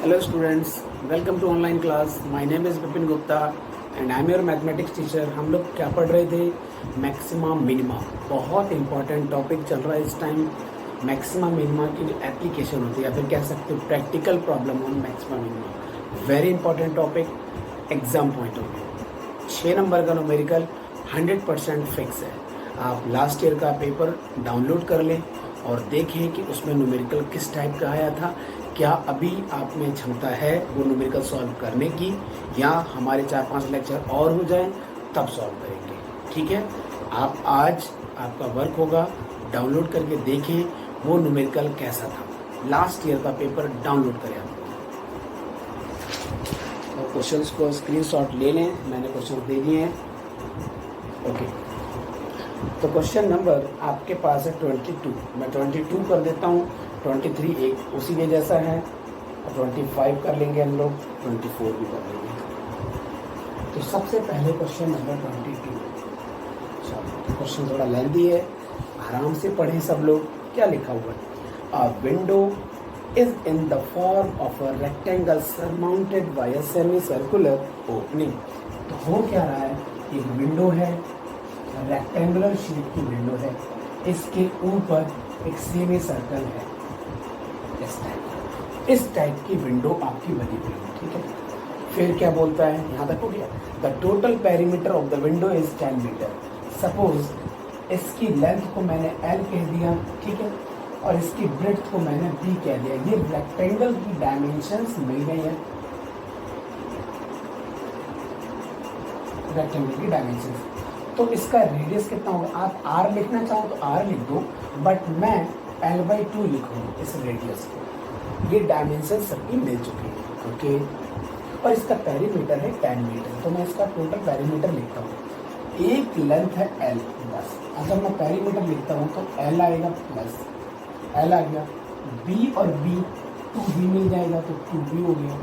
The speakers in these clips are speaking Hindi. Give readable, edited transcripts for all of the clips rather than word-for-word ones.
Hello students, welcome to online class. My name is Vipin Gupta and I am your mathematics teacher. हम लोग क्या पढ़ रहे थे? Maxima minima. बहुत इंपॉर्टेंट टॉपिक चल रहा है इस टाइम. मैक्सिमा मिनिमा की जो एप्लीकेशन होती है या फिर कह सकते हो practical problem on maxima minima. Very important topic exam point of view. 6 number का न्यूमेरिकल 100% फिक्स है. आप लास्ट ईयर का पेपर डाउनलोड कर लें और देखें कि उसमें न्यूमेरिकल किस टाइप का आया था. क्या अभी आप में क्षमता है वो न्यूमेरिकल सॉल्व करने की, या हमारे 4-5 लेक्चर और हो जाएं तब सॉल्व करेंगे. ठीक है, आप आज आपका वर्क होगा, डाउनलोड करके देखें वो न्यूमेरिकल कैसा था. लास्ट ईयर का पेपर डाउनलोड करें आप. और क्वेश्चंस को स्क्रीनशॉट ले लें, मैंने क्वेश्चन दे दिए हैं. ओके, तो क्वेश्चन नंबर आपके पास है 22. मैं 22 कर देता हूँ. 23 एक उसी के जैसा है और 25 कर लेंगे हम लोग, 24 भी कर लेंगे. तो सबसे पहले क्वेश्चन नंबर 22. चलो, क्वेश्चन थोड़ा लेंथी है, आराम से पढ़ें सब लोग. क्या लिखा हुआ है? अ window is in the form of a rectangle surmounted bye a semi circular opening. तो हो क्या रहा है? एक विंडो है, रेक्टेंगुलर शेप की विंडो है, इसके ऊपर एक सेमी सर्कल है. इस टाइप की विंडो आपकी बनी हुई है. ठीक है, फिर क्या बोलता है? यहाँ तक हो गया. The total perimeter of the window is 10 meter. Suppose इसकी लेंथ को मैंने L कह दिया, ठीक है, और इसकी ब्रेड्थ को मैंने B कह दिया. ये रेक्टेंगल की डायमेंशंस मिल गई है. रेक्टेंगल की डायमेंशंस. तो इसका रेडियस कितना होगा? आप R लिखना चाहो तो R लिख दो, बट मैं L/2 लिखूंगा इस रेडियस को. ये डायमेंशन सबकी मिल चुकी है. ओके, और इसका पेरीमीटर है 10 मीटर. तो मैं इसका टोटल पेरीमीटर लिखता हूँ. एक लेंथ है L, बस. अगर मैं पेरीमीटर लिखता हूँ तो L आएगा प्लस L आ गया, B और B 2B मिल जाएगा तो 2B हो गया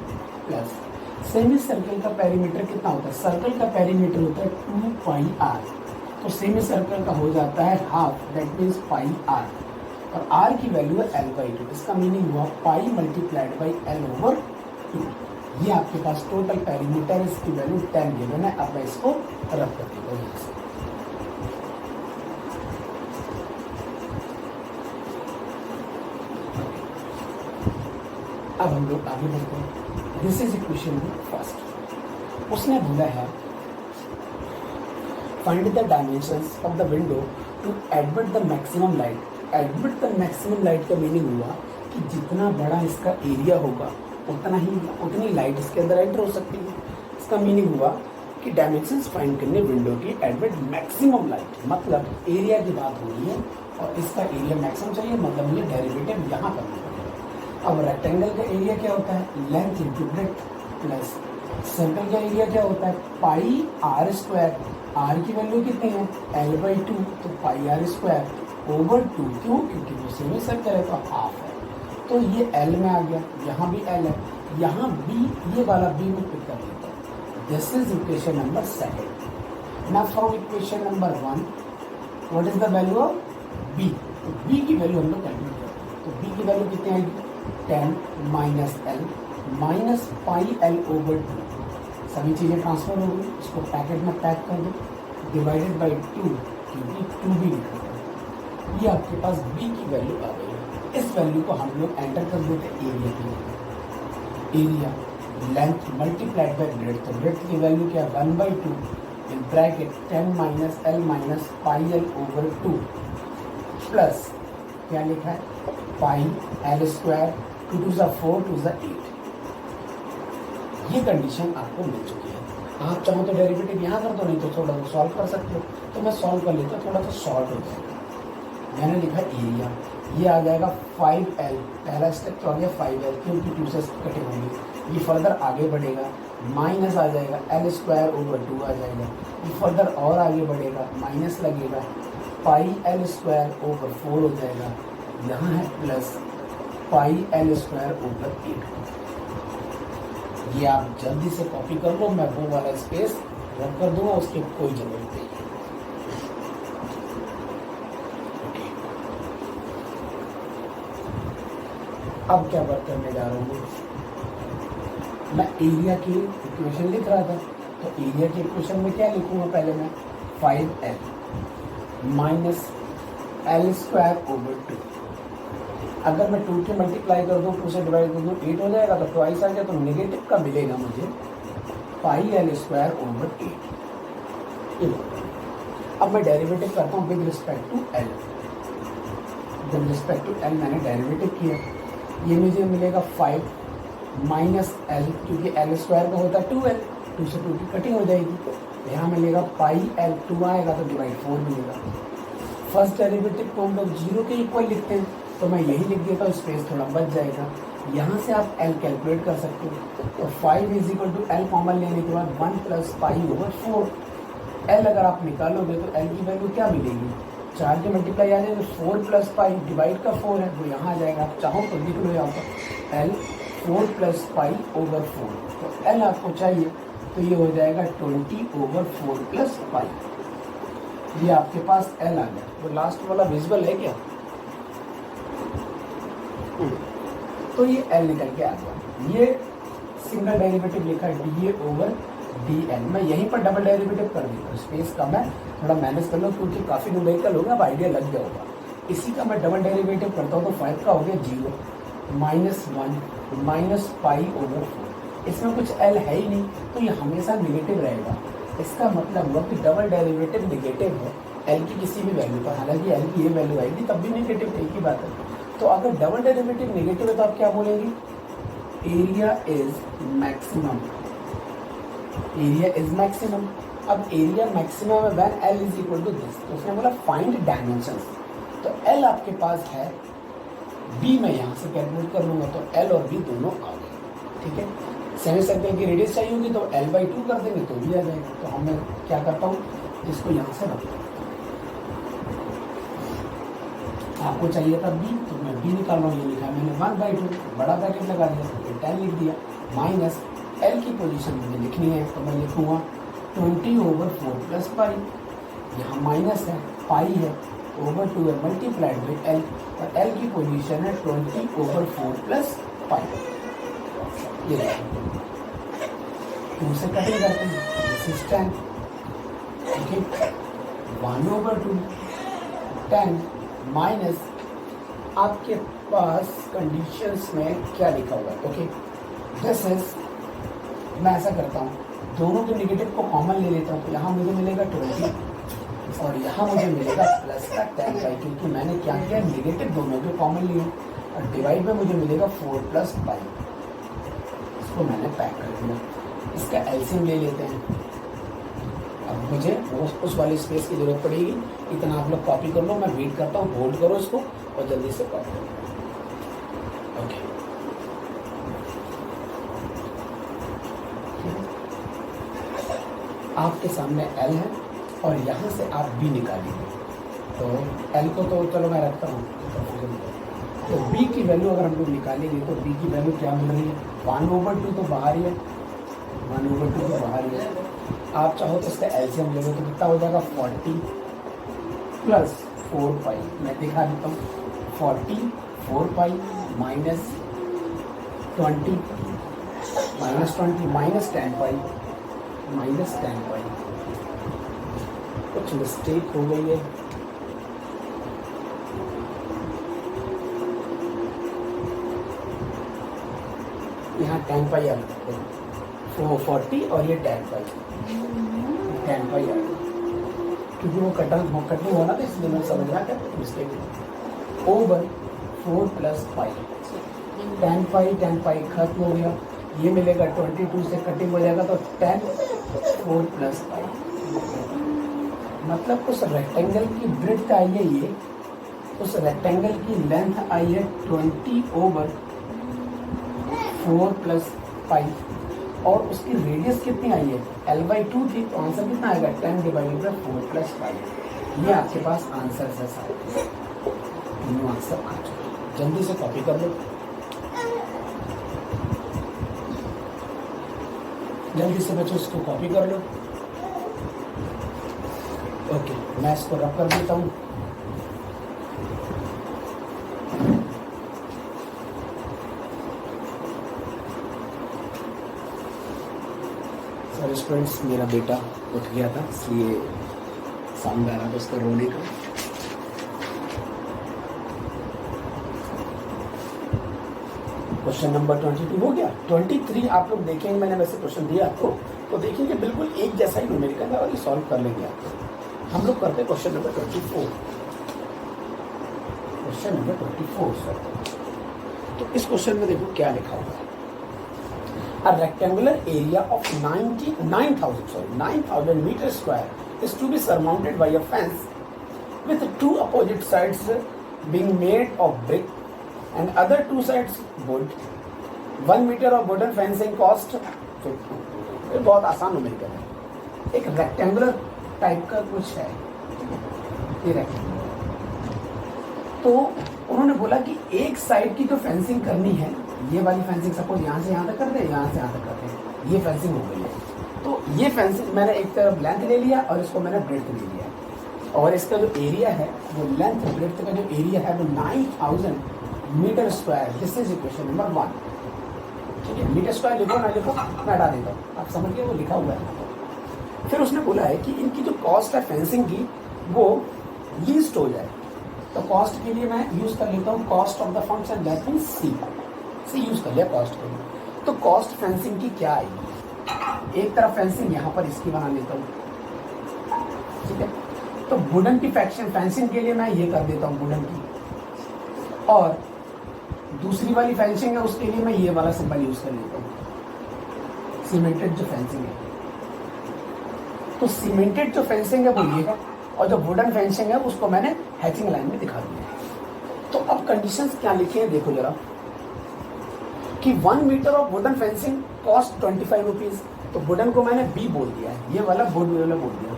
प्लस. सेमी सर्कल का पेरीमीटर कितना होता है? सर्कल का पेरीमीटर होता है 2πr. तो सेमी सर्कल का हो जाता है हाफ, दैट मीन्स πr. और r की वैल्यू है L/2. इसका मीनिंग हुआ पाई मल्टीप्लाइड बाई L/2. ये आपके पास टोटल पेरीमीटर, इसकी वैल्यू 10 गिवन है. अब मैं इसको रख कर देता हूँ. अब हम लोग आगे बढ़ते हैं. This is equation first. उसने बोला है find the dimensions of the window to admit the maximum light. Admit the maximum light का मीनिंग हुआ कि जितना बड़ा इसका एरिया होगा उतनी लाइट इसके अंदर एंटर हो सकती है. इसका मीनिंग हुआ कि डायमेंशंस फाइंड करने विंडो की एडमिट मैक्सिमम लाइट. मतलब एरिया की बात हो रही है और इसका एरिया मैक्सिमम चाहिए, मतलब ये डेरिवेटिव यहाँ करना पड़ेगा. अब रेक्टेंगल का एरिया क्या होता है? Length into breadth plus. Circle का एरिया क्या होता है? पाई आर स्क्वायर. आर की वैल्यू कितनी है? L/2. तो पाई आर स्क्वायर ओवर 2. क्यों? क्योंकि वो सेमी सर्कल है तो हाफ है. तो ये L में आ गया, यहाँ भी L है, यहाँ B, ये वाला B में पिक कर लेता हूँ. This is equation number 2. Now from equation number 1 what is the value of B? तो B की वैल्यू हम लोग कैलकुलेट करते हैं. तो B की वैल्यू कितनी आएगी? 10 minus L minus pi L over 2. सभी चीज़ें ट्रांसफर हो गई. इसको पैकेट में पैक कर दो, डिवाइडेड बाई 2, क्योंकि 2B लिखा है. ये आपके पास B की वैल्यू आ गई. इस वैल्यू को हम लोग एंटर कर देते एरिया की. Area length multiplied by breadth. तो ब्रेड्थ की वैल्यू क्या है? 1/2 in bracket 10 minus L minus pi L over 2 plus क्या लिखा है? पाई L स्क्वायर 2 2 4 2 8. ये कंडीशन आपको मिल चुकी है. आप चाहो तो डेरिवेटिव यहाँ कर दो, नहीं तो थोड़ा सा सॉल्व कर सकते हो. तो मैं सॉल्व कर लेता हूँ, थोड़ा सा शॉर्ट हो जाएगा. मैंने लिखा एरिया, ये आ जाएगा 5L. पहला स्टेप तो आ गया 5L क्योंकि 2 से कटे होंगे. ये फर्दर आगे बढ़ेगा, माइनस आ जाएगा L स्क्वायर ओवर 2 आ जाएगा. ये फर्दर और आगे बढ़ेगा, माइनस लगेगा, पाई L स्क्वायर ओवर 4 हो जाएगा. यहाँ है plus pi L square over 8. ये आप जल्दी से कॉपी कर लो, मैं वो वाला स्पेस रख कर दूंगा, उसकी कोई जरूरत नहीं. अब क्या वर्क करने जा रहा हूँ? मैं एरिया की इक्वेशन लिख रहा था, तो एरिया की इक्वेशन में क्या लिखूंगा पहले मैं, 5l minus L square over 2। अगर मैं 2 की मल्टीप्लाई कर दूँ, 2 से डिवाइड कर दूँ, 8 हो जाएगा, तो ट्वाइस आ गया, तो नेगेटिव का मिलेगा मुझे पाई एल स्क्वायर ओवर 8। अब मैं डेरिवेटिव करता हूँ with respect to L. With respect to L मैंने डेरिवेटिव किया, ये मुझे मिलेगा 5 माइनस एल, क्योंकि एल स्क्वायर का होता है 2l, 2 से 2 की कटिंग हो जाएगी, तो यहाँ मिलेगा पाई एल, 2 आएगा तो डिवाइड 4 मिलेगा। फर्स्ट डेरिवेटिव को हम लोग 0 के इक्वल लिखते हैं, तो मैं यही लिख देता हूँ, स्पेस थोड़ा बच जाएगा। यहाँ से आप एल कैलकुलेट कर सकते हो, तो 5 is equal to L common लेने के बाद 1 प्लस पाई ओवर 4। एल अगर आप निकालोगे तो एल की वैल्यू क्या मिलेगी, 4 के मल्टीप्लाई आ जाएगा, 4 प्लस पाई डिवाइड का 4 है, वो यहाँ आ जाएगा। आप चाहो तो लिख लो यहाँ पर एल 4 प्लस पाई ओवर 4, तो एल आपको चाहिए, तो ये हो जाएगा 20 ओवर 4 प्लस पाई। ये आपके पास एल आ गया। तो लास्ट वाला विजुअल है क्या, तो ये एल निकल के आ गया। ये सिंगल डेरिवेटिव लिखा है D A over D L. मैं यहीं पर डबल डेरिवेटिव कर देता हूँ, स्पेस कम है, थोड़ा मैनेज कर लो, क्योंकि काफ़ी न्यूमेरिकल होगा, अब आइडिया लग गया होगा। इसी का मैं डबल डेरिवेटिव करता हूँ, तो 5 का हो गया 0 माइनस 1 माइनस पाई ओवर 4। इसमें कुछ एल है ही नहीं, तो ये हमेशा निगेटिव रहेगा। इसका मतलब हुआ कि डबल डेरिवेटिव निगेटिव है एल की किसी भी वैल्यू पर, हालांकि एल की ये वैल्यू आएगी तब भी निगेटिव, एक ही बात है। तो अगर डबल डेरिवेटिव नेगेटिव है तो आप क्या बोलेंगे, area is maximum. Area is maximum. अब एरिया मैक्सिमम है when L is equal to this, तो उसने बोला फाइंड डायमेंशंस। तो एल आपके पास है, बी मैं यहाँ से कैलकुलेट कर लूँगा, तो एल और बी दोनों आ गए, ठीक है। सेमी सर्कल की रेडियस चाहिए होगी तो l/2 कर देंगे तो भी आ जाएगा। तो हम मैं क्या करता हूँ, इसको यहाँ से रखता हूँ, आपको चाहिए था बी, तो मैं बी निकाल रहा हूँ, ये लिखा मैंने 1/2, बड़ा ब्रैकेट लगा दिया, तो 10 लिख दिया, माइनस एल की पोजीशन मुझे लिखनी है, तो मैं लिखूँगा 20 ओवर 4 प्लस पाई, यहाँ माइनस है, पाई है, ओवर 2 है, मल्टीप्लाइड बाई एल, और एल की पोजीशन है 20 ओवर 4 प्लस पाई। ये 2 से कटिंग करते हैं, दिस इज 10, ठीक है, 1 ओवर 2 10 माइनस आपके पास कंडीशंस में क्या लिखा हुआ है, ओके, दिस इज, मैं ऐसा करता हूँ, दोनों के नेगेटिव को कॉमन ले लेता हूँ, तो यहाँ मुझे मिलेगा 20 और यहाँ मुझे मिलेगा प्लस का 10 पाई, क्योंकि मैंने क्या किया, नेगेटिव दोनों के कॉमन लिए, और डिवाइड में मुझे मिलेगा 4 प्लस पाई। इसको मैंने पैक कर दिया, इसका एलसीएम ले लेते हैं। अब मुझे उस वाली स्पेस की जरूरत पड़ेगी, इतना आप लोग कॉपी कर लो, मैं वेट करता हूँ, होल्ड करो इसको और जल्दी से कॉपी करो, ओके। आपके सामने एल है और यहाँ से आप बी निकालेंगे, तो एल को तो चलो मैं रखता हूँ, तो बी की वैल्यू अगर हम लोग निकालेंगे तो बी की वैल्यू क्या मिल रही है, 1 ओवर 2 तो बाहर ही है, 1 ओवर 2 तो बाहर ही है। आप चाहो तो इसका एलसीएम ले लो, तो कितना हो जाएगा, 40 प्लस 4 पाई, मैं दिखा देता हूँ, 40 4 पाई माइनस 20 माइनस 10 पाई, माइनस 10 पाई। कुछ मिस्टेक हो गई है, यहाँ 10 पाई आ गया, 40 और ये 10 पाई, 10 पाई आ गया, क्योंकि वो कटिंग होना था, इसलिए मैं समझना क्या मिस्टेक। ओवर 4 प्लस पाई, 10 पाई खत्म हो गया, ये मिलेगा 22 से कटिंग हो जाएगा, तो 10 4 प्लस पाई, मतलब उस रेक्टेंगल की ब्रेड्थ आई है ये, उस रेक्टेंगल की लेंथ आई है 20 ओवर 4 प्लस पाई, और उसकी रेडियस कितनी आई है, l/2 थी, तो आंसर कितना आएगा, 10 डिवाइडेड बाई 4 प्लस पाई। ये आपके पास आंसर है सारे, तीनों आंसर आ चुके, जल्दी से कॉपी कर लो, जल्दी से बच्चों इसको कॉपी कर लो, ओके। मैं इसको रब कर देता हूँ, सर स्टूडेंट्स, मेरा बेटा उठ गया था इसलिए साउंड आ रहा था उसका रोने का। क्वेश्चन नंबर 22 हो गया। 23 आप लोग देखेंगे, मैंने वैसे क्वेश्चन दिया आपको तो देखेंगे बिल्कुल एक जैसा ही न्यूमेरिकल है और ये सॉल्व कर लेंगे आप। हम लोग करते हैं question number 24। Question number 24 sir, तो इस क्वेश्चन में देखो क्या लिखा हुआ है। A rectangular area of 9,000 meter square is to be surmounted by a fence with two opposite sides being made of brick and other two sides wood. 1 meter of wooden fencing cost 50. ये बहुत आसान न्यूमेरिकल है। एक रेक्टेंगुलर टाइप का कुछ है ये रेक्टेंगुलर, तो उन्होंने बोला कि एक साइड की जो फेंसिंग करनी है, ये वाली फेंसिंग सपोज यहाँ से यहाँ तक कर दे, यहाँ से यहाँ तक कर दे, ये फेंसिंग हो गई है। तो ये फेंसिंग मैंने एक तरफ लेंथ ले लिया और इसको मैंने ब्रेड्थ ले लिया, और इसका जो एरिया है वो लेंथ ब्रेड्थ का जो एरिया है वो 9,000 meter square. This is equation number 1। ठीक है, मीटर स्क्वायर लिखो ना लिखो मैं हटा देता हूँ, आप समझ गए वो लिखा हुआ है। फिर उसने बोला है कि इनकी जो कॉस्ट है फेंसिंग की वो लीस्ट हो जाए, तो कॉस्ट के लिए मैं यूज कर लेता हूँ cost of the function, that means C use कर लिया कॉस्ट के लिए। तो कॉस्ट फेंसिंग की क्या आएगी, एक तरफ फेंसिंग यहाँ पर इसकी बना लेता हूँ। ठीक है, तो वुडन की फेंसिंग के लिए मैं ये कर देता हूँ वुडन की, और दूसरी वाली फेंसिंग है उसके लिए मैं ये वाला सिंबल यूज कर लेता हूँ, सीमेंटेड जो फेंसिंग है। तो सीमेंटेड जो फेंसिंग है वो ये है, और जो वुडन फेंसिंग है उसको मैंने हैचिंग लाइन में दिखा दिया है। तो अब कंडीशंस क्या लिखे हैं देखो जरा, कि 1 meter of wooden fencing cost 25 rupees. तो वुडन को मैंने बी बोल दिया है, ये वाला बोर्ड वाला बोल दिया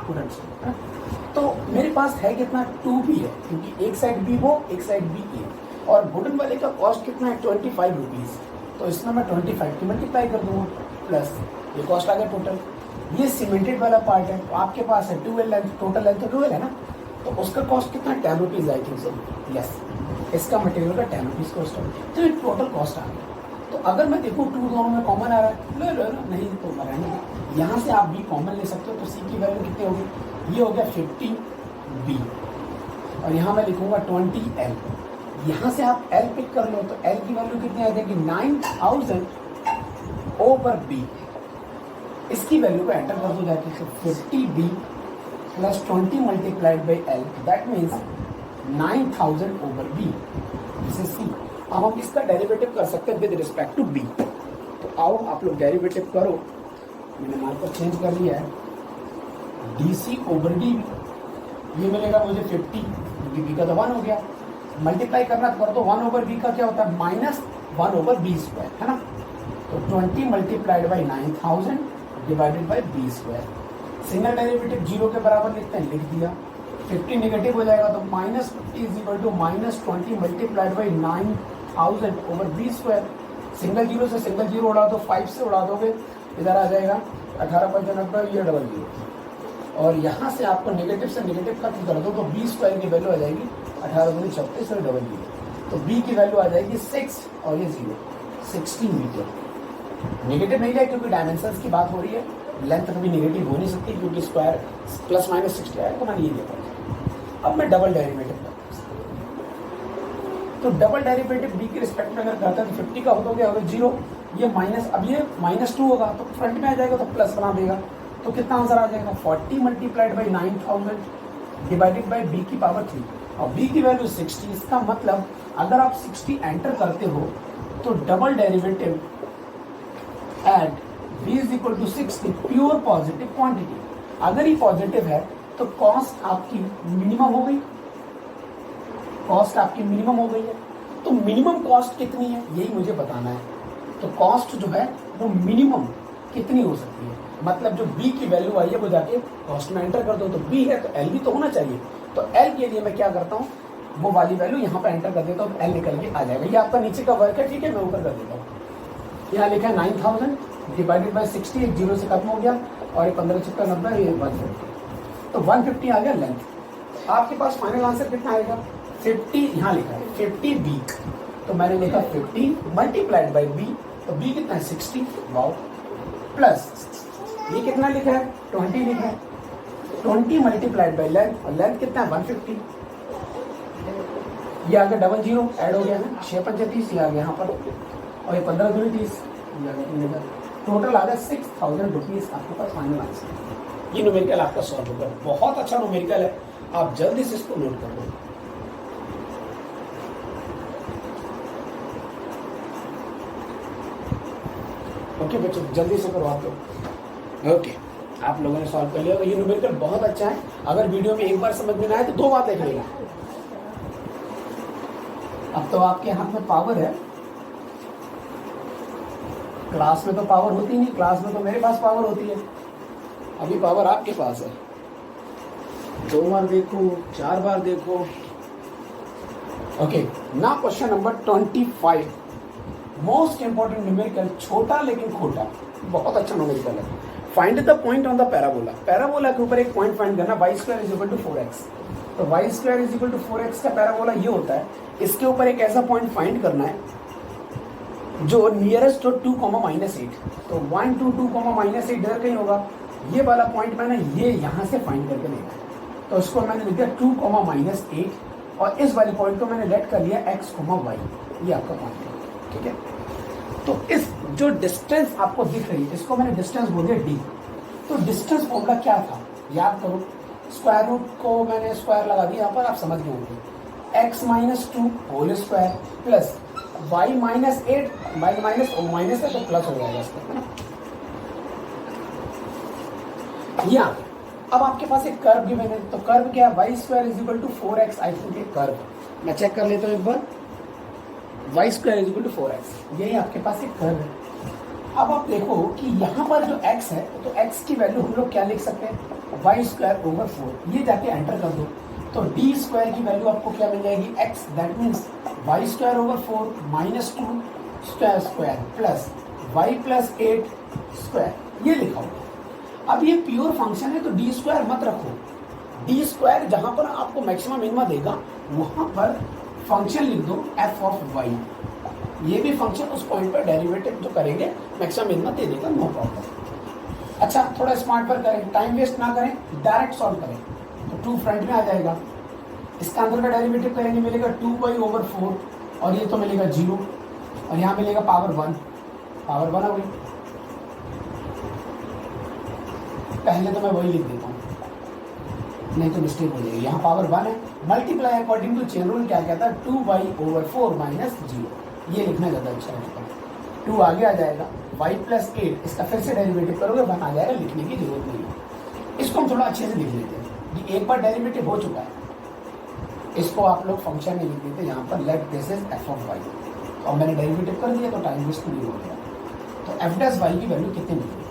वुडन से। तो मेरे पास है कितना 2B है, क्योंकि एक साइड बी हो एक साइड बी है, और वुडन वाले का कॉस्ट कितना है 25 रुपीज। तो इसमें मैं 25 की मल्टीप्लाई कर दूंगा, प्लस ये कॉस्ट आ गया टोटल। ये सीमेंटेड वाला पार्ट है, तो आपके पास है 12 लेंथ, टोटल लेंथ तो 12 है ना, तो उसका कॉस्ट कितना 10 rupees I think so. Yes, इसका मटेरियल का 10 रुपीज कॉस्ट है, तो ये टोटल कॉस्ट आ गया। तो अगर मैं देखूँ 2 दोनों में कॉमन आ रहा है, ले लो ना, नहीं तो रहने, यहाँ से आप बी कॉमन ले सकते हो। तो सी की वैल्यू कितनी होगी, ये हो गया 50B, और यहाँ मैं लिखूंगा 20L। यहाँ से आप L पिक कर लो, तो L की वैल्यू कितनी आ जाएगी 9,000 ओवर B। इसकी वैल्यू को एंटर कर दो जाके, तो 50B plus 20 multiplied by L, that means 9,000 over B। This is C। अब हम इसका डेरिवेटिव कर सकते हैं विद रिस्पेक्ट टू B। तो आओ आप लोग डेरिवेटिव करो, मैंने मार्कर चेंज कर लिया है, DC ओवर DB। ये मिलेगा मुझे 50, क्योंकि B का तो 1 हो गया, मल्टीप्लाई करना कर दो। 1 ओवर B का क्या होता है माइनस 1 ओवर B स्क्वायर, है ना। तो 20 multiplied by 9,000 divided by B square. Single derivative 0 के बराबर लिखते हैं, लिख दिया। 50 नेगेटिव हो जाएगा, तो minus 50 is equal to minus 20 multiplied by 9,000 over B square. Single zero से सिंगल जीरो उड़ा दो, 5 से उड़ा दोगे, इधर आ जाएगा 18×90, ये डबल जीरो, और यहाँ से आपको नेगेटिव से नेगेटिव खत्म कर दो, तो B स्क्वायर की वैल्यू आ जाएगी 18×36 और डबल जीरो। तो B की वैल्यू आ जाएगी 6 और ये 0, 16 मीटर। नेगेटिव नहीं है क्योंकि डायमेंशंस की बात हो रही है, लेंथ कभी नेगेटिव हो नहीं सकती, क्योंकि स्क्वायर प्लस माइनस 60 आया, तो मैंने ये लिया। अब मैं डबल डेरिवेटिव करता हूँ, तो डबल डेरिवेटिव B के रिस्पेक्ट में अगर करता है तो 50 का हो गया और 0, ये माइनस, अब ये -2 होगा तो फ्रंट में आ जाएगा, तो प्लस बना देगा। तो कितना आंसर आ जाएगा 40 multiplied by 9,000 divided by B की पावर 3, और B की वैल्यू 60। इसका मतलब अगर आप 60 एंटर करते हो तो double derivative at B is equal to 60 pure positive quantity. अगर ये पॉजिटिव है तो कॉस्ट आपकी मिनिमम हो गई, कॉस्ट आपकी मिनिमम हो गई है। तो मिनिमम कॉस्ट कितनी है यही मुझे बताना है। तो कॉस्ट जो है वो मिनिमम कितनी हो सकती है, मतलब जो B की वैल्यू आई है वो जाके कॉस्ट में एंटर कर दो। तो B है तो L भी तो होना चाहिए। तो L के लिए मैं क्या करता हूँ, वो वाली वैल्यू यहाँ पर एंटर कर देता हूँ, तो L निकल के आ जाएगा। ये आपका नीचे का वर्क है, ठीक है, मैं ऊपर कर देता हूँ। यहाँ लिखा है 9,000 डिवाइडेड बाई 60, एक जीरो से खत्म हो गया, और ये 15×90, ये 150, तो 150 आ गया लेंथ। आपके पास फाइनल आंसर कितना आएगा 50, यहाँ लिखा है 50B, तो मैंने लिखा 50 मल्टीप्लाइड बाई B तो b कितना है 60, वाओ, प्लस ये कितना लिखा है 20 लिखा है, 20 मल्टीप्लाइड बाई लेंथ, और लेंथ कितना है 150, ये आ गया डबल जीरो ऐड हो गया है 6 पंचे 30, ये आ गया यहाँ पर, और ये 15 दूनी 30, ये आ गया टोटल आ गया 6000 रुपीज़ आपके पास फाइनल आंसर। ये न्यूमेरिकल आपका सॉल्व होगा, बहुत अच्छा न्यूमेरिकल है, आप जल्दी से इसको नोट कर लो। ओके बच्चों, जल्दी से करो आप लोग। ओके, आप लोगों ने सॉल्व कर लिया होगा। ये न्यूमेरिकल बहुत अच्छा है, अगर वीडियो में एक बार समझ में ना आए तो 2 बार देख लेगा। अब तो आपके हाथ में पावर है, क्लास में तो पावर होती नहीं, क्लास में तो मेरे पास पावर होती है, अभी पावर आपके पास है। 2 बार देखो, 4 बार देखो। Okay, now question number 25, most important numerical, छोटा लेकिन खोटा, बहुत अच्छा न्यूमेरिकल है। Find the point on the parabola. Parabola के ऊपर एक पॉइंट फाइंड करना, y square is equal to 4x। तो y square is equal to 4x का पैराबोला ये होता है, इसके ऊपर एक ऐसा पॉइंट फाइंड करना है जो नियरेस्ट टू 2,-8। तो 1 2 2,-8 इधर कहीं होगा, ये वाला पॉइंट मैंने ये यहाँ से फाइंड करके देखा, तो इसको मैंने लिख दिया 2,-8, और इस वाले पॉइंट को मैंने लेट कर लिया x, y, ये आपका पॉइंट है, ठीक है। तो इस जो डिस्टेंस आपको दिख रही है, इसको मैंने डिस्टेंस बोल दिया d। तो डिस्टेंस फॉर्मूला क्या था याद करो, स्क्वायर रूट को मैंने स्क्वायर लगा दिया, यहाँ पर आप समझ गए होंगे, x - 2 whole square plus y - 8, y minus है तो प्लस हो जाएगा इसका, है ना। यहाँ अब आपके पास एक कर्व गिवन है, तो कर्व क्या है, y square is equal to 4x। I think ये कर्व, मैं चेक कर लेता हूँ एक बार, y square is equal to 4x, यही आपके पास एक कर्व है। अब आप देखो कि यहाँ पर जो x है, तो x की वैल्यू हम लोग क्या लिख सकते हैं, y स्क्वायर ओवर 4, ये जाके एंटर कर दो, तो d स्क्वायर की वैल्यू आपको क्या मिल जाएगी x, that means y square over 4 - 2 square square plus y plus 8 square, ये लिखा होगा। अब ये प्योर फंक्शन है तो d स्क्वायर मत रखो, d स्क्वायर जहाँ पर आपको मैक्सिमम मिनिमा देगा वहाँ पर फंक्शन लिख दो f ऑफ y, ये भी फंक्शन उस पॉइंट पर डेरिवेटिव जो करेंगे मैक्सिमम मिनिमा दे देगा, नो प्रॉब्लम। अच्छा, थोड़ा स्मार्ट वर्क करें, टाइम वेस्ट ना करें, डायरेक्ट सॉल्व करें, तो 2 फ्रंट में आ जाएगा, इसका अंदर का डेरिवेटिव करेंगे, मिलेगा 2y/4, और ये तो मिलेगा 0, और यहाँ मिलेगा पावर 1 आ गई। पहले तो मैं वही लिख देता हूँ, नहीं तो मिस्टेक हो जाएगी, यहाँ पावर 1 है, multiply according to chain rule क्या कहता है, 2y/4 - 0, ये लिखना ज़्यादा अच्छा रहता है। 2 आगे आ जाएगा, y प्लस 8, इसका फिर से डेरिवेटिव करोगे 1 आ जाएगा, लिखने की जरूरत नहीं है। इसको हम थोड़ा अच्छे से लिख लेते हैं, ये एक बार डेरिवेटिव हो चुका है, इसको आप लोग फंक्शन में लिख देते, यहाँ पर let this is f of y, और मैंने डेरिवेटिव कर दिया तो टाइम वेस्ट नहीं हो गया। तो f डैश y की वैल्यू कितनी मिलेगी,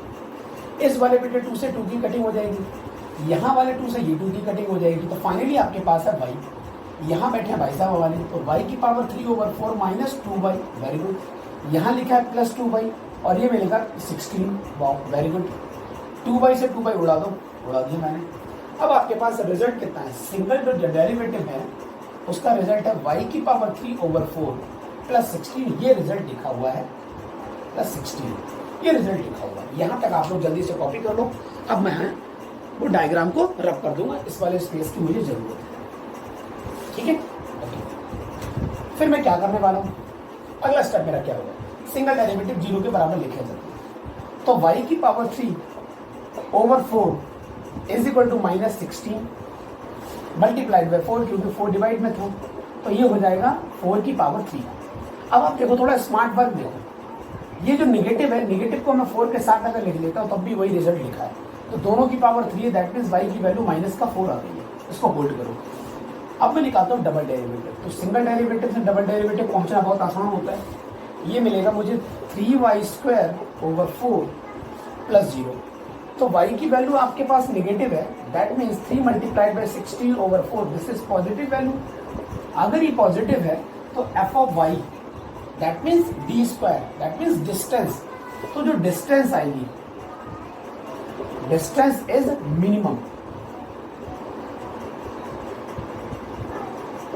इस वाले बेटे 2 से 2 की कटिंग हो जाएगी, यहाँ वाले 2 से ये 2 की कटिंग हो जाएगी, तो फाइनली आपके पास है y, यहाँ बैठे हैं भाई साहब वाले, तो y की पावर 3/4 - 2y, वेरी गुड, यहाँ लिखा है प्लस 2y, और ये मिलेगा 16, वाओ वेरी गुड, 2y से 2y उड़ा दो, उड़ा दिया मैंने। अब आपके पास रिजल्ट कितना है, सिंगल जो डेरिवेटिव है उसका रिजल्ट है y की पावर 3/4 प्लस 16, ये रिजल्ट लिखा हुआ है, प्लस 16, ये रिजल्ट लिखा हुआ है। यहाँ तक आप लोग जल्दी से कॉपी कर लो। अब मैं वो डायग्राम को रब कर दूंगा, इस वाले स्पेस की मुझे जरूरत है, ठीक है। फिर मैं क्या करने वाला हूँ, अगला स्टेप मेरा क्या होगा, सिंगल डेरिवेटिव 0 के बराबर लिखा जाता है, तो y की power 3/4 is equal to -16 multiplied by 4, क्योंकि 4 डिवाइड में था, तो ये हो जाएगा 4 की पावर 3। अब आप देखो, थोड़ा स्मार्ट वर्क देखो, ये जो निगेटिव है, निगेटिव को मैं 4 के साथ अगर लिख लेता हूँ तब भी वही रिजल्ट लिखा है, तो दोनों की पावर 3 है, दैट मीन्स y की वैल्यू -4 आ गई है, इसको होल्ड करो। अब मैं निकालता हूँ डबल डेरिवेटिव, तो सिंगल डेरिवेटिव से डबल डेरिवेटिव पहुंचना बहुत आसान होता है। ये मिलेगा मुझे 3y² प्लस 0, तो y की वैल्यू आपके पास नेगेटिव है, that means 3 multiplied by 16/4, this is positive value. अगर ये पॉजिटिव है तो f of y that means d², that means distance, तो जो डिस्टेंस आएगी, डिस्टेंस इज मिनिमम,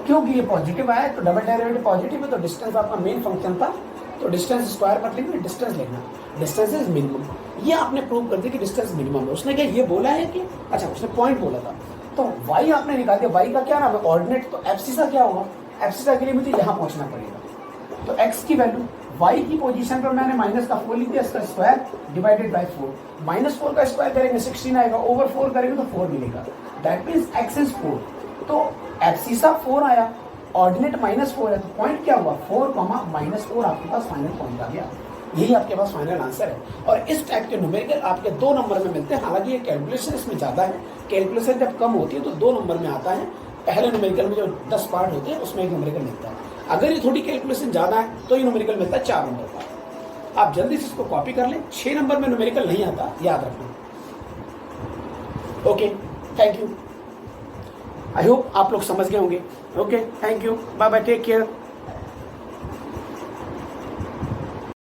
क्योंकि ये पॉजिटिव आया तो डबल डेरिवेटिव पॉजिटिव है, तो डिस्टेंस आपका मेन फंक्शन था तो डिस्टेंस स्क्वायर मत लिखना, डिस्टेंस लिखना, डिस्टेंस इज मिनिमम। ये आपने प्रूव कर दिया कि डिस्टेंस मिनिमम है। उसने क्या ये बोला है कि अच्छा उसने पॉइंट बोला था, तो y आपने निकाल दिया, y का क्या नाम है ऑर्डिनेट, तो एब्सिसा क्या होगा, एब्सिसा के लिए मुझे यहाँ पहुंचना पड़ेगा। तो x की वैल्यू y की पोजीशन पर मैंने माइनस का 4 लिख दिया, इसका स्क्वायर डिवाइडेड बाय 4, -4 का स्क्वायर करेंगे 16 आएगा, ओवर 4 करेंगे तो 4 मिलेगा, दैट मीन्स x इज 4। तो एब्सिसा 4 आया, ऑर्डिनेट -4 है, तो पॉइंट क्या हुआ 4, -4 आपके पास फाइनल पॉइंट आ गया। यही आपके पास फाइनल आंसर है। और इस टाइप के न्यूमेरिकल आपके 2 नंबर में मिलते हैं। हालांकि ये कैलकुलेशन इसमें ज़्यादा है, कैलकुलेशन जब कम होती है तो 2 नंबर में आता है। पहले न्यूमेरिकल में जो 10 पार्ट होते हैं उसमें एक न्यूमेरिकल मिलता है। अगर ये थोड़ी कैलकुलेशन ज़्यादा है तो ये न्यूमेरिकल मिलता है 4 नंबर का। आप जल्दी से इसको कॉपी कर लें, 6 नंबर में न्यूमेरिकल नहीं आता, याद रखना। Okay, thank you. I hope आप लोग समझ गए होंगे। Okay, thank you, bye bye, take care.